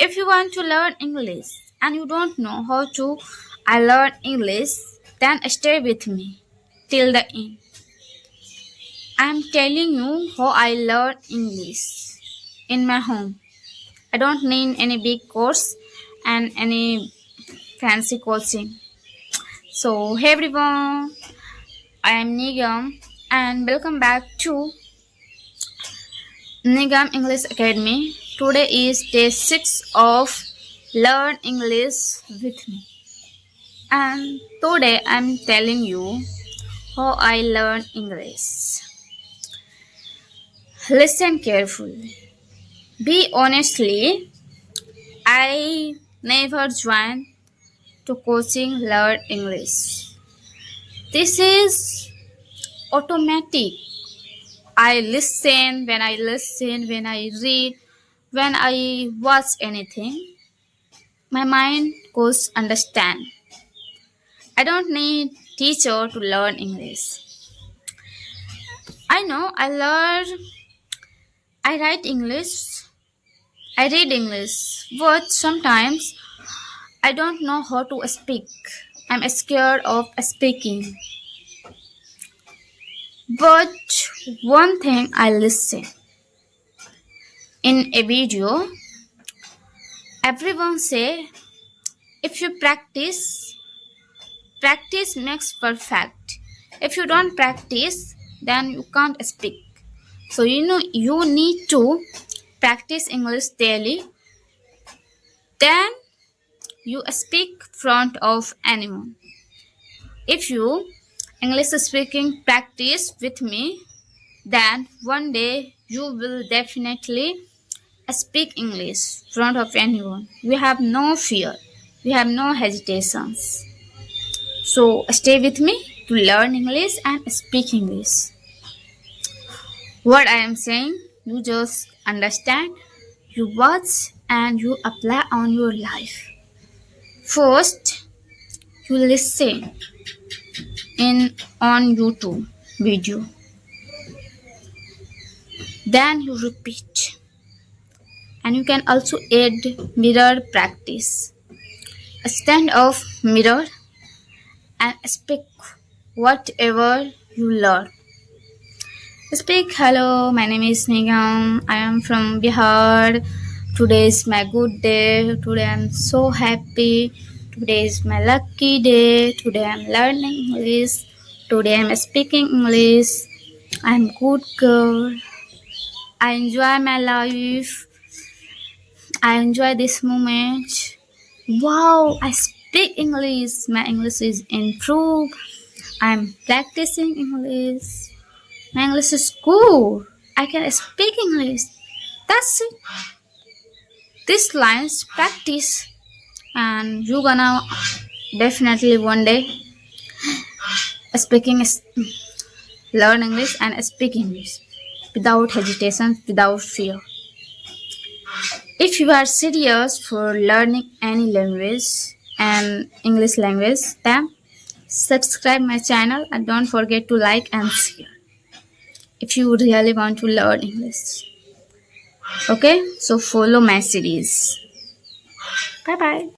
If you want to learn English and you don't know how to learn English, then stay with me till the end. I'm telling you how I learn English in my home. I don't need any big course and any fancy coaching. So, hey everyone, I am Nigam and welcome back to Nigam English Academy. Today is day 6 of Learn English with me. And today I'm telling you how I learn English. Listen carefully. Be honestly, I never joined to coaching learn English. This is automatic. I listen, when I read, when I watch anything, my mind goes understand. I don't need teacher to learn English. I know I write English, I read English, but sometimes I don't know how to speak. I'm scared of speaking. But one thing I listen. In a video, everyone say if you practice makes perfect. If you don't practice, then you can't speak. So you need to practice English daily. Then you speak front of anyone. If you English speaking practice with me, then one day you will definitely speak English front of anyone. We have no fear. We have no hesitations. So stay with me to learn English and speak English. What I am saying, you just understand, you watch and you apply on your life. First, you listen on YouTube video. Then you repeat. And you can also add mirror practice. Stand off mirror and speak whatever you learn. Speak, hello, my name is Nigam. I am from Bihar. Today is my good day. Today I am so happy. Today is my lucky day. Today I am learning English. Today I am speaking English. I am good girl. I enjoy my life. I enjoy this moment. Wow, I speak English. My English is improved. I'm practicing English. My English is good. I can speak English. That's it. These lines practice, and you're gonna definitely one day learn English and speak English without hesitation, without fear. If you are serious for learning any language and English language, then subscribe my channel and don't forget to like and share if you really want to learn English. Okay, so follow my series. Bye bye.